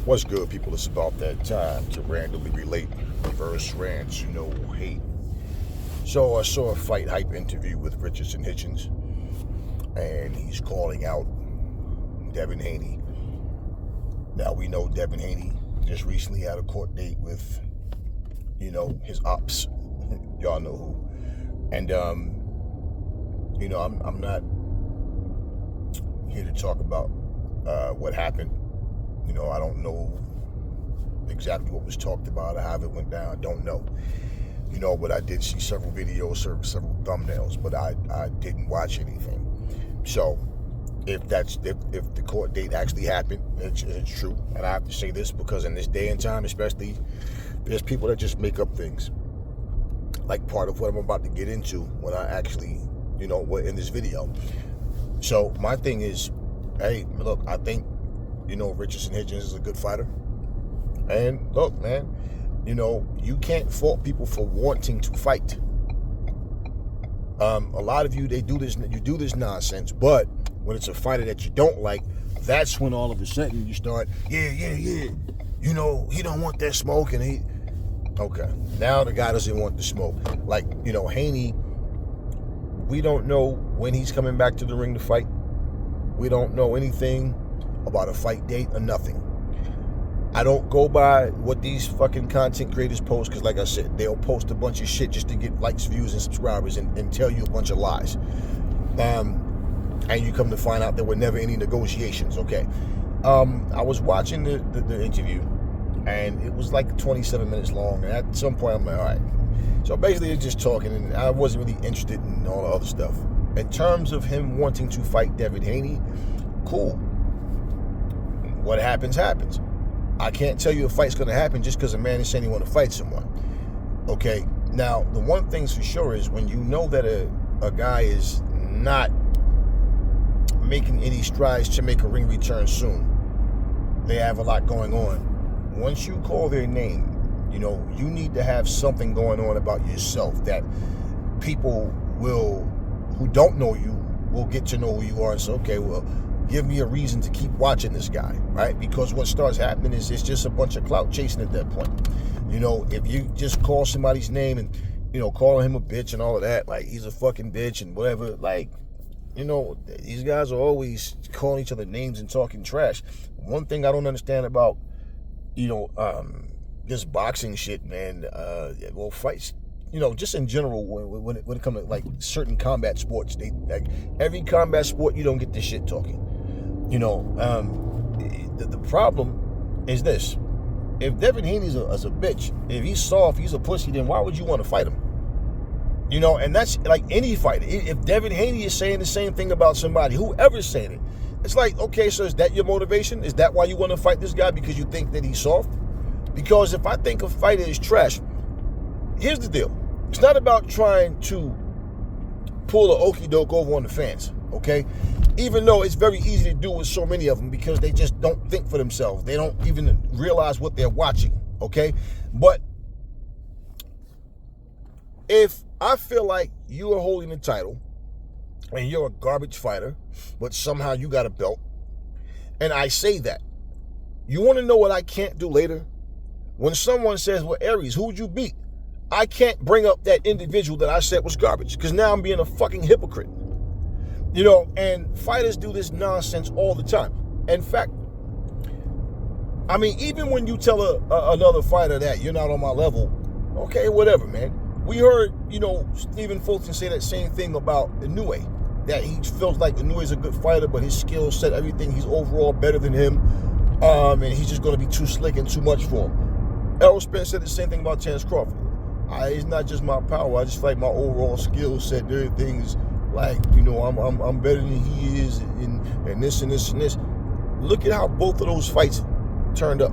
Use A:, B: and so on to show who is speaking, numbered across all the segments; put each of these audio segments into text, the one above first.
A: What's good, people? It's about that time to randomly relate reverse rants, hate. So I saw a Fight Hype interview with Richardson Hitchens, and he's calling out Devin Haney. Now, we know Devin Haney just recently had a court date with, his ops. Y'all know who. And, I'm not here to talk about what happened. I don't know exactly what was talked about or how it went down. I don't know. But I did see several videos, several thumbnails, but I didn't watch anything. So if the court date actually happened, it's true. And I have to say this because in this day and time, especially, there's people that just make up things. Like part of what I'm about to get into when I actually, what in this video. So my thing is, hey, look, I think, Richardson Hitchens is a good fighter. And look, man, you can't fault people for wanting to fight. A lot of you, you do this nonsense, but when it's a fighter that you don't like, that's when all of a sudden you start, yeah. He don't want that smoke, and okay. Now the guy doesn't want the smoke. Like, Haney, we don't know when he's coming back to the ring to fight. We don't know anything about a fight date or nothing. I don't go by what these fucking content creators post, because like I said, they'll post a bunch of shit just to get likes, views, and subscribers and tell you a bunch of lies. And you come to find out there were never any negotiations, okay? I was watching the interview, and it was like 27 minutes long, and at some point I'm like, all right. So basically they're just talking, and I wasn't really interested in all the other stuff. In terms of him wanting to fight Devin Haney, cool. What happens, happens. I can't tell you a fight's going to happen just because a man is saying he want to fight someone. Okay, now, the one thing's for sure is when you know that a guy is not making any strides to make a ring return soon, they have a lot going on. Once you call their name, you need to have something going on about yourself that people who don't know you will get to know who you are and say, okay, well, give me a reason to keep watching this guy, right? Because what starts happening is it's just a bunch of clout chasing at that point. If you just call somebody's name and, calling him a bitch and all of that, like he's a fucking bitch and whatever, like, these guys are always calling each other names and talking trash. One thing I don't understand about, this boxing shit, man, fights, just in general, when it comes to like certain combat sports, every combat sport, you don't get this shit talking. The problem is this: if Devin Haney's a bitch, if he's soft, he's a pussy, then why would you want to fight him? And that's like any fighter. If Devin Haney is saying the same thing about somebody, whoever's saying it, it's like, okay, so is that your motivation? Is that why you want to fight this guy? Because you think that he's soft? Because if I think a fighter is trash, here's the deal. It's not about trying to pull the okie doke over on the fans, okay? Even though it's very easy to do with so many of them because they just don't think for themselves. They don't even realize what they're watching, okay? But if I feel like you are holding the title and you're a garbage fighter, but somehow you got a belt, and I say that, you want to know what I can't do later? When someone says, well, Aries, who would you beat? I can't bring up that individual that I said was garbage because now I'm being a fucking hypocrite. And fighters do this nonsense all the time. In fact, even when you tell another fighter that you're not on my level, okay, whatever, man. We heard, Stephen Fulton say that same thing about Inoue, that he feels like Inoue's a good fighter, but his skill set, everything, he's overall better than him, and he's just going to be too slick and too much for him. Errol Spence said the same thing about Terence Crawford. It's not just my power. I just feel like my overall skill set, everything's like, I'm better than he is, and this and this and this. Look at how both of those fights turned up.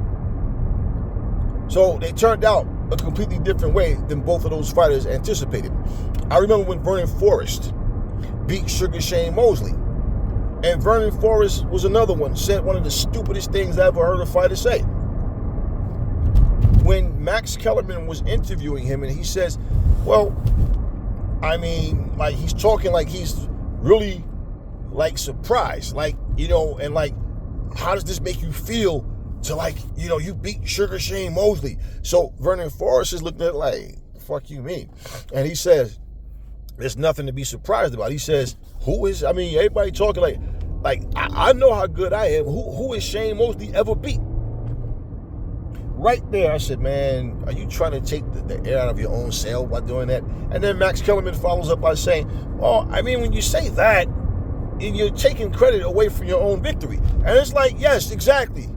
A: So they turned out a completely different way than both of those fighters anticipated. I remember when Vernon Forrest beat Sugar Shane Mosley. And Vernon Forrest was another one, said one of the stupidest things I ever heard a fighter say. When Max Kellerman was interviewing him and he says, well, he's talking like he's really like surprised, like, and like, how does this make you feel to like, you beat Sugar Shane Mosley. So Vernon Forrest is looking at it like, the fuck you mean? And he says, there's nothing to be surprised about. He says, everybody talking like I know how good I am. Who has Shane Mosley ever beat? Right there, I said, man, are you trying to take the air out of your own sail by doing that? And then Max Kellerman follows up by saying, well, when you say that, you're taking credit away from your own victory. And it's like, yes, exactly.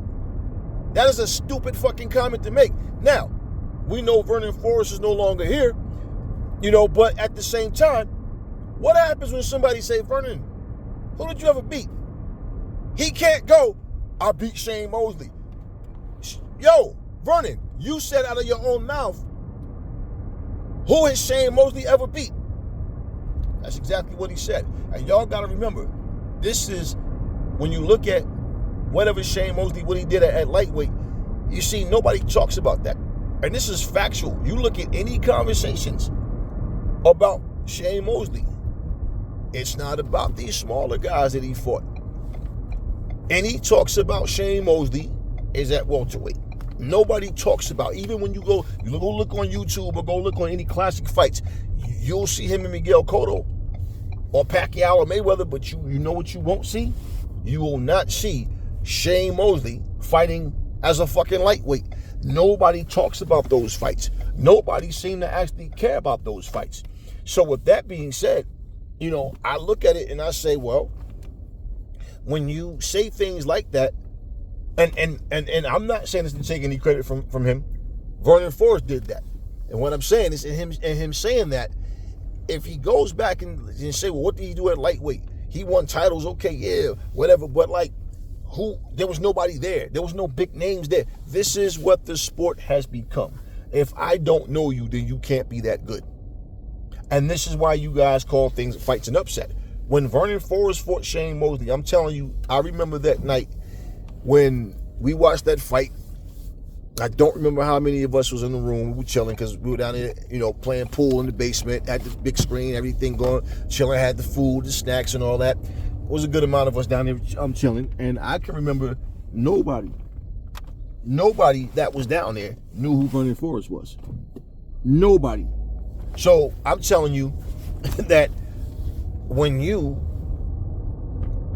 A: That is a stupid fucking comment to make. Now, we know Vernon Forrest is no longer here, but at the same time, what happens when somebody say, Vernon, who did you ever beat? He can't go, I beat Shane Mosley. Yo, Vernon, you said out of your own mouth, who has Shane Mosley ever beat? That's exactly what he said. And y'all got to remember, this is, when you look at whatever Shane Mosley, what he did at lightweight, you see nobody talks about that. And this is factual. You look at any conversations about Shane Mosley, it's not about these smaller guys that he fought. And he talks about Shane Mosley is at welterweight. Nobody talks about, even when you go look on YouTube or go look on any classic fights, you'll see him and Miguel Cotto or Pacquiao or Mayweather, but you know what you won't see? You will not see Shane Mosley fighting as a fucking lightweight. Nobody talks about those fights. Nobody seems to actually care about those fights. So with that being said, I look at it and I say, well, when you say things like that, and I'm not saying this to take any credit from him. Vernon Forrest did that. And what I'm saying is, in him saying that, if he goes back and say, well, what did he do at lightweight? He won titles, okay, yeah, whatever, but there was nobody there. There was no big names there. This is what the sport has become. If I don't know you, then you can't be that good. And this is why you guys call things fights an upset. When Vernon Forrest fought Shane Mosley, I'm telling you, I remember that night when we watched that fight. I don't remember how many of us was in the room. We were chilling because we were down there, playing pool in the basement, had the big screen, everything going, chilling, had the food, the snacks and all that. It was a good amount of us down there chilling. And I can remember nobody that was down there knew who Vernon Forrest was. Nobody. So I'm telling you that when you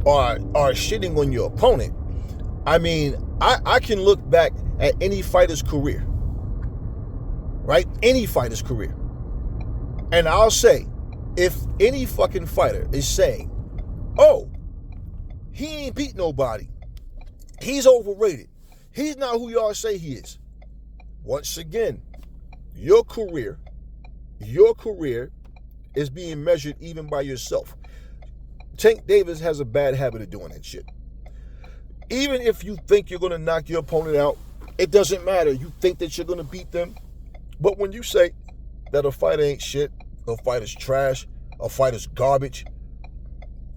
A: are shitting on your opponent, I can look back at any fighter's career, right? Any fighter's career. And I'll say, if any fucking fighter is saying, oh, he ain't beat nobody, he's overrated, he's not who y'all say he is. Once again, your career is being measured even by yourself. Tank Davis has a bad habit of doing that shit. Even if you think you're going to knock your opponent out, it doesn't matter. You think that you're going to beat them. But when you say that a fighter ain't shit, a fighter's trash, a fighter's garbage,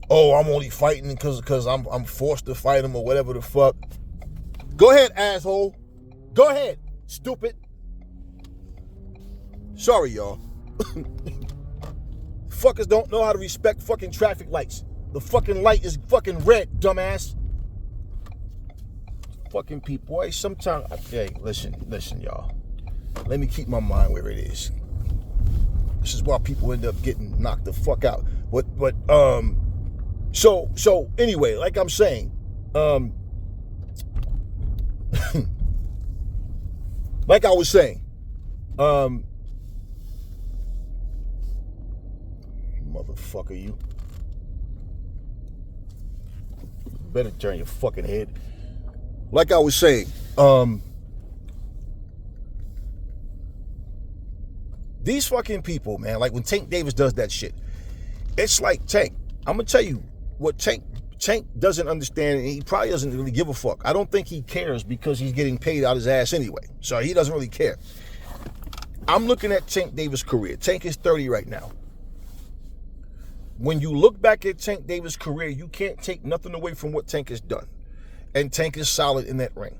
A: oh, I'm only fighting because I'm forced to fight him or whatever the fuck. Go ahead, asshole. Go ahead, stupid. Sorry, y'all. Fuckers don't know how to respect fucking traffic lights. The fucking light is fucking red, dumbass. Fucking people, boy, sometimes, hey, listen, y'all. Let me keep my mind where it is. This is why people end up getting knocked the fuck out. So anyway, like I'm saying, like I was saying, motherfucker, you better turn your fucking head. Like I was saying, these fucking people, man, like when Tank Davis does that shit, it's like, Tank, I'm going to tell you what Tank doesn't understand, and he probably doesn't really give a fuck. I don't think he cares because he's getting paid out his ass anyway. So he doesn't really care. I'm looking at Tank Davis' career. Tank is 30 right now. When you look back at Tank Davis' career, you can't take nothing away from what Tank has done. And Tank is solid in that ring.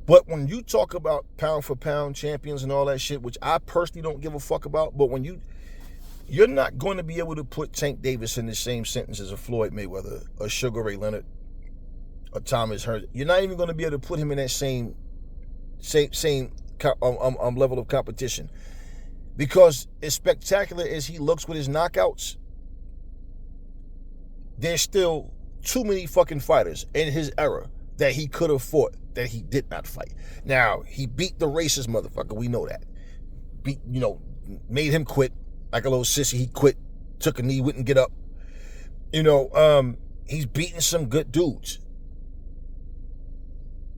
A: But when you talk about pound for pound champions and all that shit, which I personally don't give a fuck about, but when you're not going to be able to put Tank Davis in the same sentence as a Floyd Mayweather, a Sugar Ray Leonard, or Thomas Hearns, you're not even going to be able to put him in that same level of competition. Because as spectacular as he looks with his knockouts, there's still too many fucking fighters in his era that he could have fought that he did not fight. Now, he beat the racist motherfucker. We know that. Made him quit like a little sissy. He quit, took a knee, wouldn't get up. He's beaten some good dudes.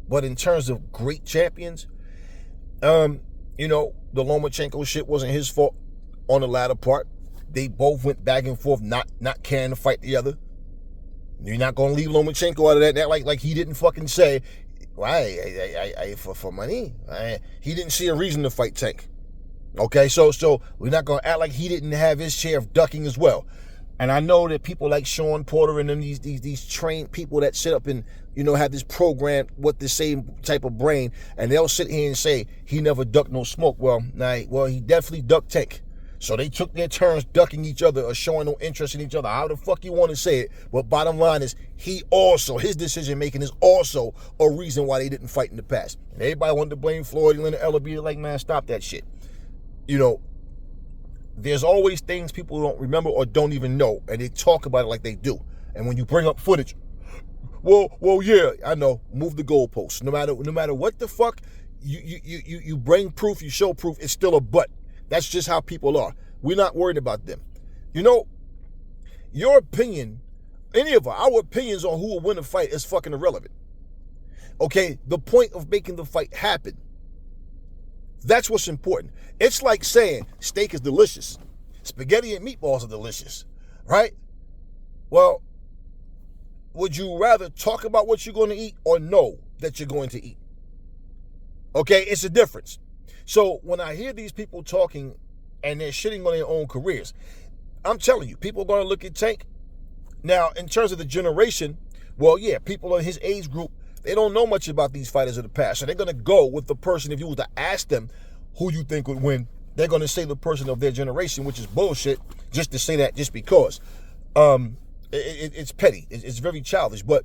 A: But in terms of great champions, the Lomachenko shit wasn't his fault on the latter part. They both went back and forth, not caring to fight the other. You're not going to leave Lomachenko out of that like he didn't fucking say, I for money. He didn't see a reason to fight Tank. Okay, so we're not going to act like he didn't have his share of ducking as well. And I know that people like Sean Porter and them, these trained people that sit up and, have this program with the same type of brain, and they'll sit here and say he never ducked no smoke. Well, he definitely ducked Tank. So they took their turns ducking each other or showing no interest in each other. How the fuck you want to say it? But bottom line is, his decision making is also a reason why they didn't fight in the past. And everybody wanted to blame Floyd and Leonard Ellerbe. Like, man, stop that shit. There's always things people don't remember or don't even know, and they talk about it like they do. And when you bring up footage, well, yeah, I know, move the goalposts. No matter what the fuck, you bring proof, you show proof, it's still a but. That's just how people are. We're not worried about them. Your opinion, any of our opinions on who will win a fight is fucking irrelevant. Okay, the point of making the fight happen, that's what's important. It's like saying steak is delicious. Spaghetti and meatballs are delicious, right? Well, would you rather talk about what you're going to eat or know that you're going to eat? Okay, it's a difference. So when I hear these people talking and they're shitting on their own careers, I'm telling you, people are going to look at Tank. Now, in terms of the generation, well, yeah, people in his age group, they don't know much about these fighters of the past. So they're going to go with the person, if you was to ask them who you think would win, they're going to say the person of their generation, which is bullshit, just to say that just because. It's petty. It's very childish. But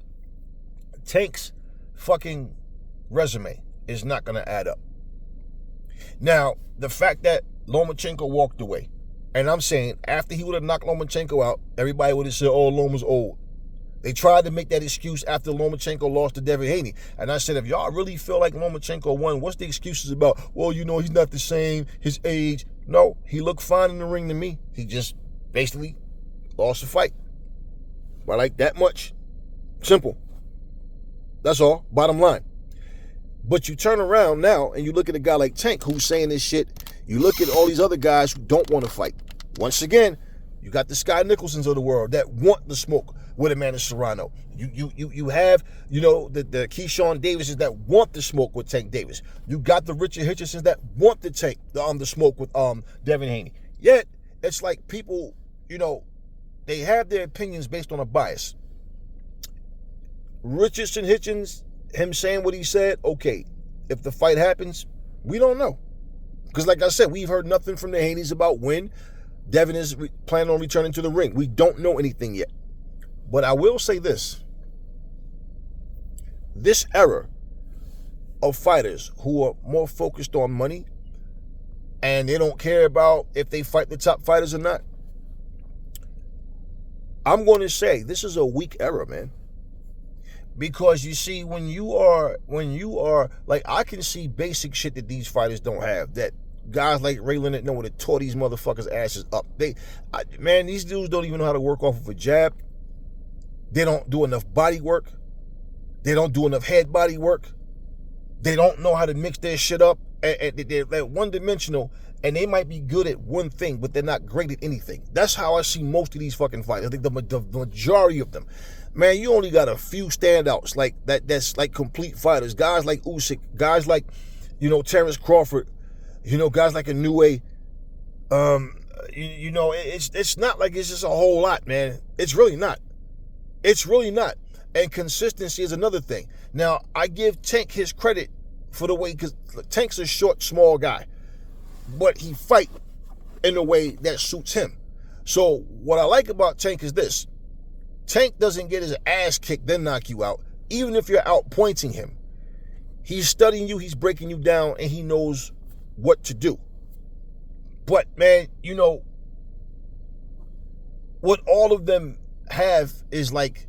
A: Tank's fucking resume is not going to add up. Now, the fact that Lomachenko walked away, and I'm saying after he would have knocked Lomachenko out, everybody would have said, oh, Loma's old. They tried to make that excuse after Lomachenko lost to Devin Haney. And I said, if y'all really feel like Lomachenko won, what's the excuses about? Well, he's not the same, his age. No, he looked fine in the ring to me. He just basically lost the fight. By like that much. Simple. That's all. Bottom line. But you turn around now and you look at a guy like Tank who's saying this shit. You look at all these other guys who don't want to fight. Once again, you got the Sky Nicholsons of the world that want the smoke with Amanda Serrano. You have, the Keyshawn Davises that want the smoke with Tank Davis. You got the Richard Hitchensons that want to take the smoke with Devin Haney. Yet, it's like people, they have their opinions based on a bias. Richardson Hitchens, him saying what he said, okay, if the fight happens, we don't know. Because like I said, we've heard nothing from the Haneys about when Devin is planning on returning to the ring. We don't know anything yet. But I will say this. This era of fighters who are more focused on money and they don't care about if they fight the top fighters or not, I'm going to say this is a weak era, man. Because you see, when you are like, I can see basic shit that these fighters don't have, that guys like Ray Leonard know how to tore these motherfuckers' asses up. These dudes don't even know how to work off of a jab. They don't do enough body work. They don't do enough head body work. They don't know how to mix their shit up. And they're one-dimensional, and they might be good at one thing, but they're not great at anything. That's how I see most of these fucking fighters. I think the majority of them. Man, you only got a few standouts like that. That's like complete fighters. Guys like Usyk, guys like, Terrence Crawford, guys like Inoue. It's not like it's just a whole lot, man. It's really not. It's really not. And consistency is another thing. Now, I give Tank his credit for the way, because Tank's a short, small guy, but he fight in a way that suits him. So what I like about Tank is this. Tank doesn't get his ass kicked, then knock you out. even if you're outpointing him, he's studying you, he's breaking you down, and he knows what to do. But, man, you know, what all of them have is like,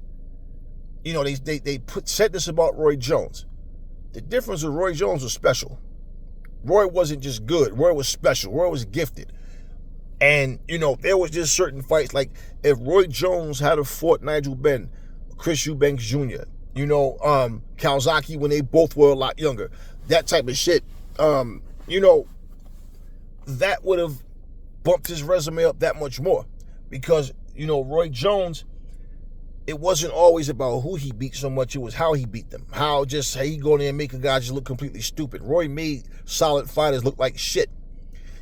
A: you know, they said this about Roy Jones. The difference with Roy Jones was special. Roy wasn't just good. Roy was special. Roy was gifted. And, you know, there was just certain fights. Like, if Roy Jones had fought Nigel Benn, Chris Eubanks Jr., you know, Kawasaki when they both were a lot younger, that type of shit, you know, that would have bumped his resume up that much more. Because, you know, Roy Jones, it wasn't always about who he beat so much, it was how he beat them. How he go in there and make a guy just look completely stupid. Roy made solid fighters look like shit.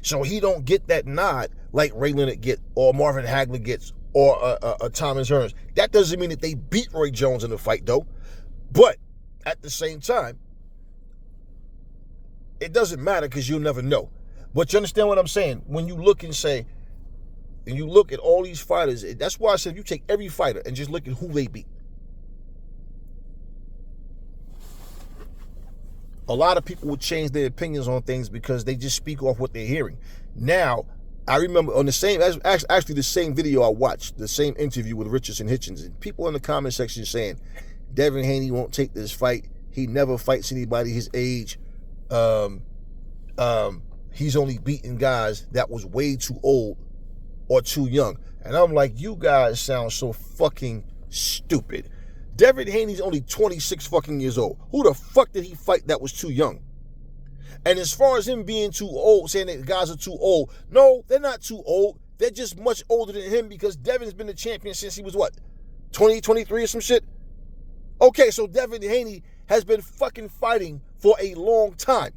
A: So he don't get that nod like Ray Leonard get, or Marvin Hagler gets, or Thomas Hearns. That doesn't mean that they beat Roy Jones in the fight, though. But at the same time, it doesn't matter because you'll never know. But you understand what I'm saying? When you look and say, and you look at all these fighters, that's why I said you take every fighter and just look at who they beat. A lot of people would change their opinions on things because they just speak off what they're hearing. Now, I remember on the same, actually the same video I watched, the same interview with Richardson Hitchens, and people in the comment section saying, Devin Haney won't take this fight. He never fights anybody his age. He's only beaten guys that was way too old or too young. And I'm like, you guys sound so fucking stupid. Devin Haney's only 26 fucking years old. Who the fuck did he fight that was too young? And as far as him being too old, saying that guys are too old, no, they're not too old. They're just much older than him because Devin's been the champion since he was what, 20, 23 or some shit? Okay, so Devin Haney has been fucking fighting for a long time.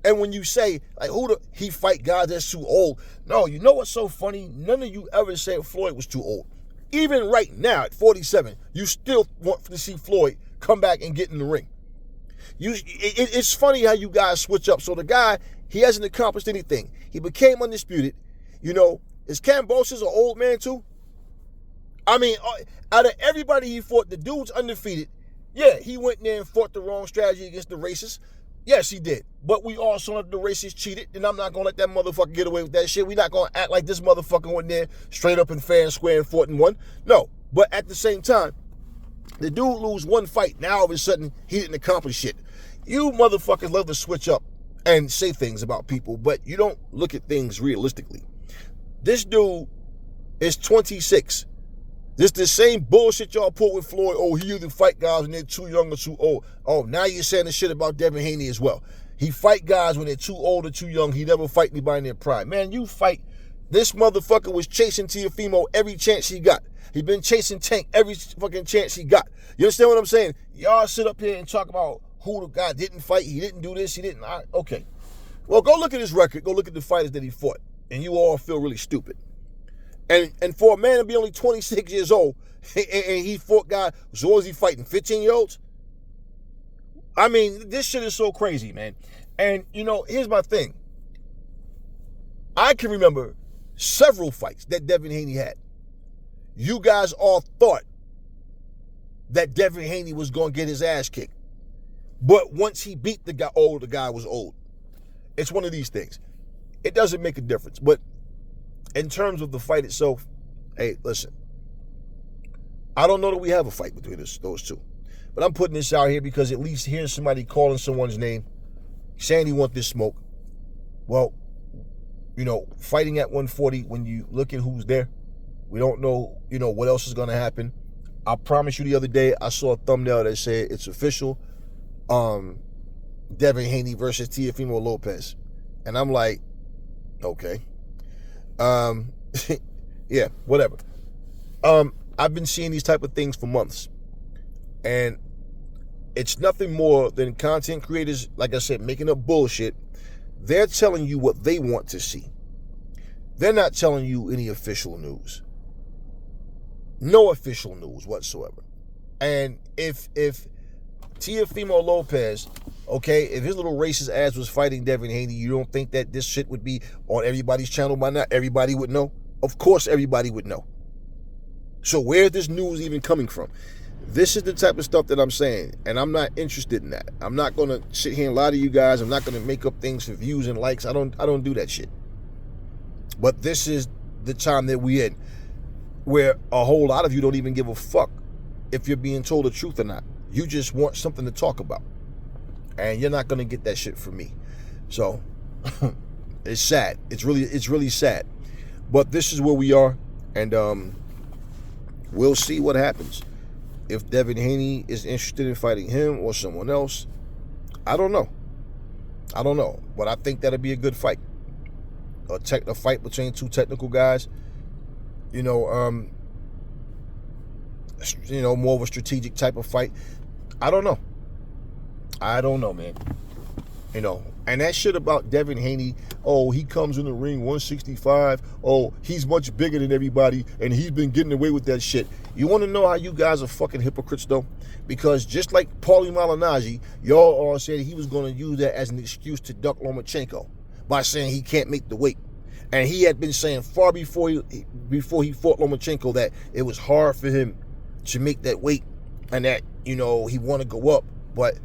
A: And when you say, like, he fight guys that's too old? No, you know what's so funny? None of you ever said Floyd was too old. Even right now at 47, you still want to see Floyd come back and get in the ring. It's funny how you guys switch up. So the guy, he hasn't accomplished anything. He became undisputed. You know, is Kambosos an old man too? I mean, out of everybody he fought, the dude's undefeated. Yeah, he went there and fought the wrong strategy against the racists. Yes, he did. But we all saw that the racists cheated, and I'm not going to let that motherfucker get away with that shit. We're not going to act like this motherfucker went there straight up and fair and square and fought and won. No. But at the same time, the dude lose one fight. Now all of a sudden, he didn't accomplish shit. You motherfuckers love to switch up and say things about people, but you don't look at things realistically. This dude is 26. This the same bullshit y'all pull with Floyd. Oh, he either fight guys when they're too young or too old. Oh, now you're saying the shit about Devin Haney as well. He fight guys when they're too old or too young. He never fight anybody in their prime. Man, you fight. This motherfucker was chasing Teofimo every chance he got. He been chasing Tank every fucking chance he got. You understand what I'm saying? Y'all sit up here and talk about who the guy didn't fight. He didn't do this. He didn't. Okay. Well, go look at his record. Go look at the fighters that he fought. And you all feel really stupid. And for a man to be only 26 years old, and he fought guys, so what was he fighting, 15-year-olds? I mean, this shit is so crazy, man. And, you know, here's my thing. I can remember several fights that Devin Haney had. You guys all thought that Devin Haney was going to get his ass kicked. But once he beat the guy, the guy was old. It's one of these things. It doesn't make a difference. But in terms of the fight itself, hey, listen. I don't know that we have a fight between those two. But I'm putting this out here because at least here's somebody calling someone's name, saying he wants this smoke. Well, you know, fighting at 140, when you look at who's there, we don't know, you know, what else is going to happen. I promise you the other day, I saw a thumbnail that said it's official. Devin Haney versus Teofimo Lopez. And I'm like, okay. Yeah, whatever. I've been seeing these type of things for months. And it's nothing more than content creators, like I said, making up bullshit. They're telling you what they want to see. They're not telling you any official news. No official news whatsoever. And if Teofimo Lopez, okay, if his little racist ass was fighting Devin Haney, you don't think that this shit would be on everybody's channel by now? Everybody would know? Of course everybody would know. So where's this news even coming from? This is the type of stuff that I'm saying, and I'm not interested in that. I'm not going to sit here and lie to you guys. I'm not going to make up things for views and likes. I don't do that shit. But this is the time that we're in, where a whole lot of you don't even give a fuck if you're being told the truth or not. You just want something to talk about, and you're not going to get that shit from me. So it's sad. It's really sad. But this is where we are, and we'll see what happens. If Devin Haney is interested in fighting him or someone else, I don't know. But I think that'd be a good fight. A fight between two technical guys. More of a strategic type of fight. I don't know, man. And that shit about Devin Haney, oh, he comes in the ring 165, oh, he's much bigger than everybody, and he's been getting away with that shit. You want to know how you guys are fucking hypocrites, though? Because just like Paulie Malignaggi, y'all all said he was going to use that as an excuse to duck Lomachenko by saying he can't make the weight. And he had been saying far before he fought Lomachenko that it was hard for him to make that weight, and that, he want to go up, but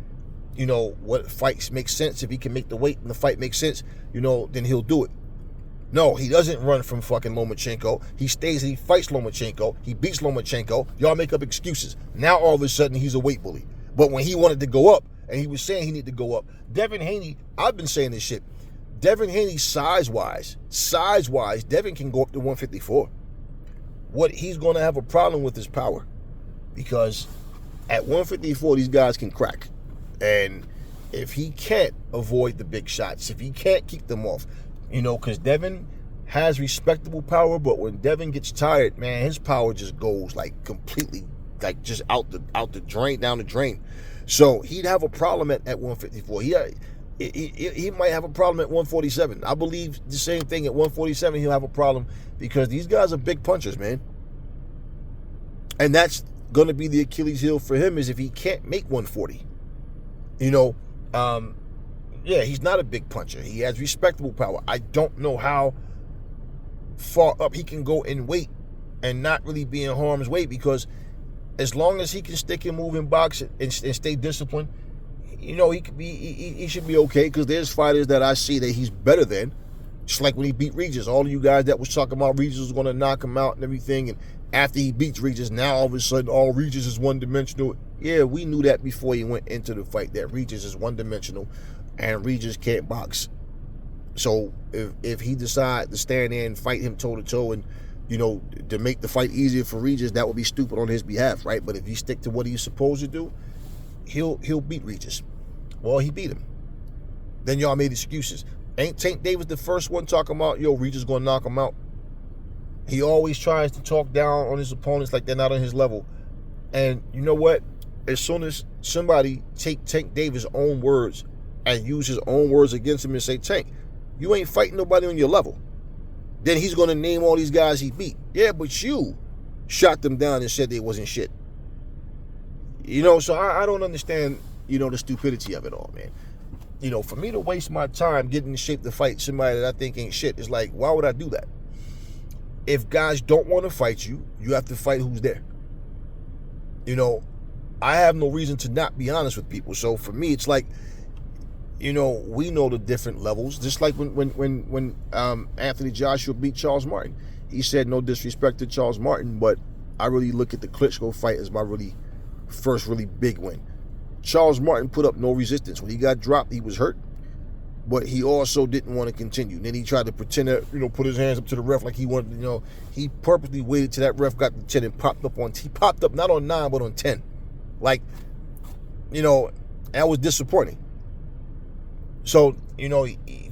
A: what fights make sense. If he can make the weight and the fight makes sense, then he'll do it. No, he doesn't run from fucking Lomachenko. He stays and he fights Lomachenko. He beats Lomachenko. Y'all make up excuses. Now all of a sudden he's a weight bully. But when he wanted to go up, and he was saying he needed to go up, Devin Haney, I've been saying this shit. Devin Haney, size-wise, Devin can go up to 154. What he's going to have a problem with is power. Because at 154, these guys can crack. And if he can't avoid the big shots, if he can't keep them off, because Devin has respectable power, but when Devin gets tired, man, his power just goes like completely, like just out the drain, down the drain. So he'd have a problem at 154. He might have a problem at 147. I believe the same thing at 147. He'll have a problem because these guys are big punchers, man. And that's going to be the Achilles heel for him, is if he can't make 140. He's not a big puncher. He has respectable power. I don't know how far up he can go in weight and not really be in harm's way, because as long as he can stick and move in box and stay disciplined, he should be okay, because there's fighters that I see that he's better than. Just like when he beat Regis, all of you guys that was talking about Regis was going to knock him out and everything, and after he beats Regis, now all of a sudden all Regis is one-dimensional. Yeah, we knew that before he went into the fight, that Regis is one-dimensional and Regis can't box. So if he decide to stand there and fight him toe-to-toe and, to make the fight easier for Regis, that would be stupid on his behalf, right? But if he stick to what he's supposed to do, he'll beat Regis. Well, he beat him. Then y'all made excuses. Ain't Tank Davis the first one talking about, Regis going to knock him out? He always tries to talk down on his opponents like they're not on his level. And you know what? As soon as somebody take Tank Davis' own words and use his own words against him and say, Tank, you ain't fighting nobody on your level, then he's going to name all these guys he beat. Yeah, but you shot them down and said they wasn't shit. So I don't understand, the stupidity of it all, man. For me to waste my time getting in shape to fight somebody that I think ain't shit, is like, why would I do that? If guys don't want to fight you, you have to fight who's there. I have no reason to not be honest with people. So for me, it's like, we know the different levels. Just like when Anthony Joshua beat Charles Martin. He said no disrespect to Charles Martin, but I really look at the Klitschko fight as my first really big win. Charles Martin put up no resistance. When he got dropped, he was hurt, but he also didn't want to continue. Then he tried to pretend that, put his hands up to the ref like he wanted, he purposely waited till that ref got to 10 and popped up not on 9, but on 10. Like, that was disappointing. So,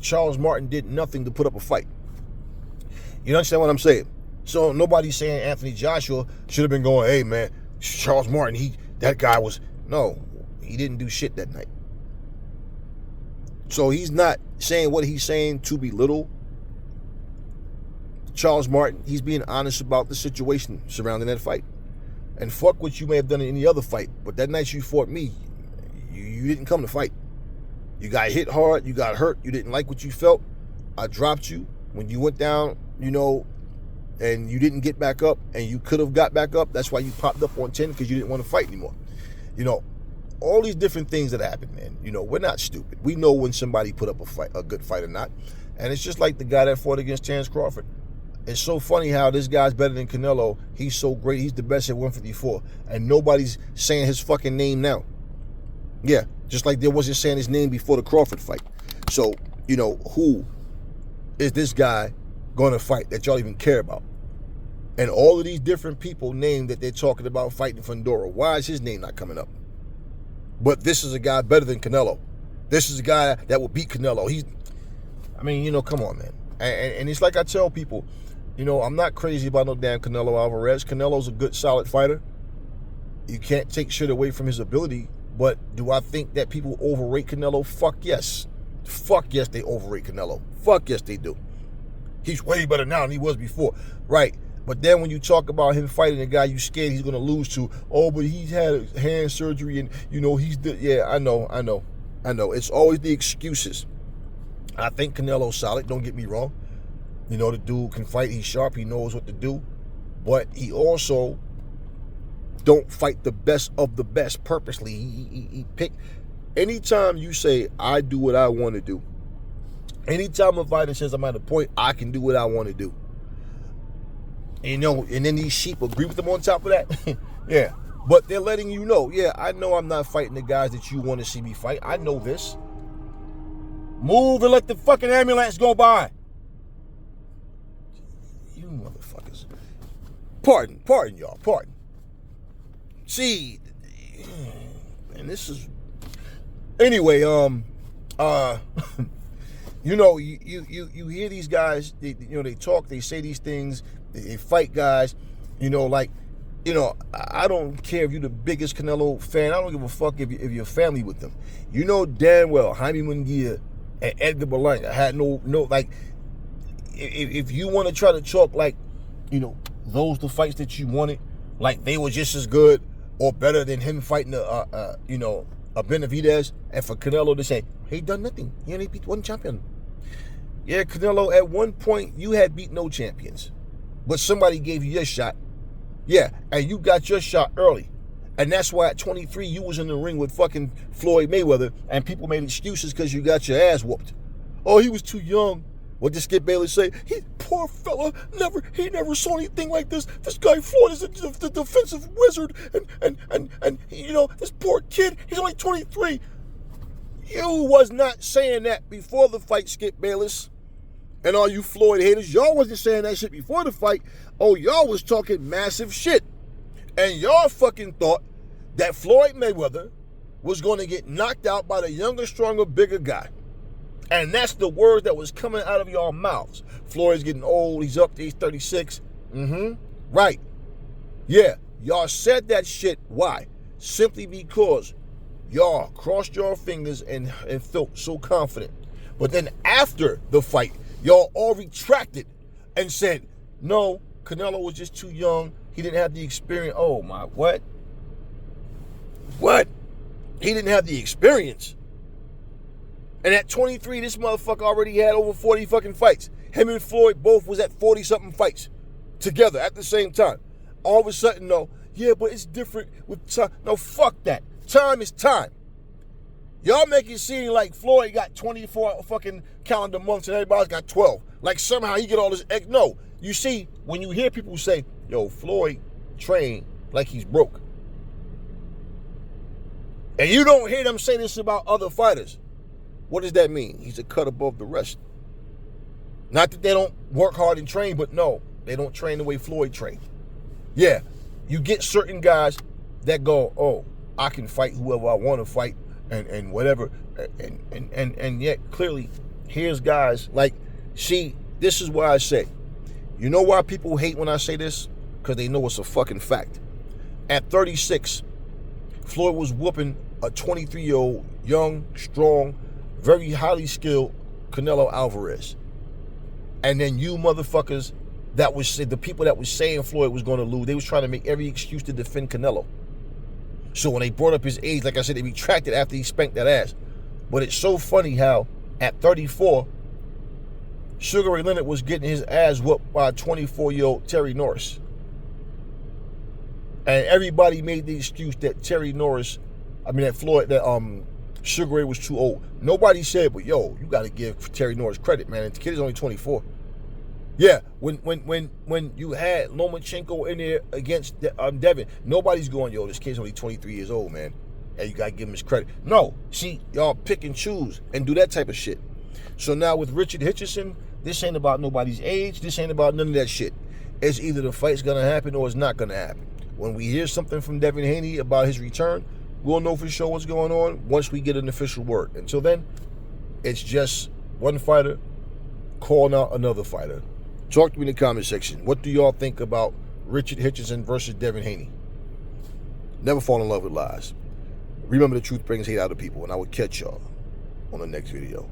A: Charles Martin did nothing to put up a fight. You understand what I'm saying? So nobody's saying Anthony Joshua should have been going, hey, man, Charles Martin, that guy was, no, he didn't do shit that night. So he's not saying what he's saying to belittle Charles Martin. He's being honest about the situation surrounding that fight. And fuck what you may have done in any other fight, but that night you fought me, you didn't come to fight. You got hit hard, you got hurt, you didn't like what you felt. I dropped you. When you went down, and you didn't get back up, and you could have got back up. That's why you popped up on 10, because you didn't want to fight anymore. You know, all these different things that happen, man. You know, we're not stupid. We know when somebody put up a good fight or not. And it's just like the guy that fought against Terence Crawford. It's so funny how this guy's better than Canelo. He's so great. He's the best at 154. And nobody's saying his fucking name now. Yeah, just like they wasn't saying his name before the Crawford fight. So, you know, who is this guy going to fight that y'all even care about? And all of these different people named that they're talking about fighting Fundora. Why is his name not coming up? But this is a guy better than Canelo. This is a guy that will beat Canelo. I mean, you know, come on, man. And it's like I tell people, you know, I'm not crazy about no damn Canelo Alvarez. Canelo's a good, solid fighter. You can't take shit away from his ability. But do I think that people overrate Canelo? Fuck yes. Fuck yes, they overrate Canelo. Fuck yes, they do. He's way better now than he was before. Right. But then when you talk about him fighting a guy you scared he's going to lose to, oh, but he's had hand surgery and, you know, yeah, I know. It's always the excuses. I think Canelo's solid, don't get me wrong. You know, the dude can fight, he's sharp, he knows what to do. But he also don't fight the best of the best purposely. He pick. Anytime you say, I do what I want to do, anytime a fighter says I'm at a point I can do what I want to do, you know, and then these sheep agree with them on top of that. Yeah. But they're letting you know, yeah, I know I'm not fighting the guys that you want to see me fight. I know this. Move and let the fucking ambulance go by. You motherfuckers. Pardon, y'all, pardon. See, and this is... Anyway, you know, you hear these guys, you know, they talk, they say these things, they fight guys, you know, like, you know, I don't care if you're the biggest Canelo fan. I don't give a fuck if you're family with them. You know damn well Jaime Munguia and Edgar Berlanga had no, like, if you want to try to talk like, you know, those the fights that you wanted, like they were just as good or better than him fighting you know, a Benavidez, and for Canelo to say, he done nothing. He only beat one champion. Yeah, Canelo, at one point, you had beat no champions. But somebody gave you your shot. Yeah, and you got your shot early. And that's why at 23, you was in the ring with fucking Floyd Mayweather, and people made excuses because you got your ass whooped. Oh, he was too young. What did Skip Bayless say? He, poor fella, he never saw anything like this. This guy Floyd is the defensive wizard, and you know, this poor kid, he's only 23. You was not saying that before the fight, Skip Bayless. And all you Floyd haters, y'all wasn't saying that shit before the fight. Oh, y'all was talking massive shit. And y'all fucking thought that Floyd Mayweather was going to get knocked out by the younger, stronger, bigger guy. And that's the word that was coming out of y'all mouths. Floyd's getting old. He's up to age 36. Right. Yeah. Y'all said that shit. Why? Simply because y'all crossed your fingers and felt so confident. But then after the fight, y'all all retracted and said, no, Canelo was just too young. He didn't have the experience. Oh, my, what? What? He didn't have the experience. And at 23, this motherfucker already had over 40 fucking fights. Him and Floyd both was at 40-something fights together at the same time. All of a sudden, no, yeah, but it's different with time. No, fuck that. Time is time. Y'all make it seem like Floyd got 24 fucking calendar months and everybody's got 12. Like somehow he get all this. No, you see, when you hear people say, yo, Floyd trained like he's broke. And you don't hear them say this about other fighters. What does that mean? He's a cut above the rest. Not that they don't work hard and train, but no, they don't train the way Floyd trained. Yeah, you get certain guys that go, oh, I can fight whoever I want to fight and whatever. And yet, clearly, here's guys like, see, this is why I say, you know why people hate when I say this? Because they know it's a fucking fact. At 36, Floyd was whooping a 23-year-old, young, strong, very highly skilled Canelo Alvarez. And then you motherfuckers that was the people that was saying Floyd was going to lose, they was trying to make every excuse to defend Canelo. So when they brought up his age, like I said, they retracted after he spanked that ass. But it's so funny how at 34, Sugar Ray Leonard was getting his ass whooped by 24-year-old Terry Norris. And everybody made the excuse that Sugar Ray was too old. Nobody said, but yo, you got to give Terry Norris credit, man. The kid is only 24. Yeah, when you had Lomachenko in there against Devin, nobody's going, yo, this kid's only 23 years old, man. And you got to give him his credit. No, see, y'all pick and choose and do that type of shit. So now with Richard Hitchens, this ain't about nobody's age. This ain't about none of that shit. It's either the fight's going to happen or it's not going to happen. When we hear something from Devin Haney about his return, we'll know for sure what's going on once we get an official word. Until then, it's just one fighter calling out another fighter. Talk to me in the comment section. What do y'all think about Richard Hitchens versus Devin Haney? Never fall in love with lies. Remember, the truth brings hate out of people, and I will catch y'all on the next video.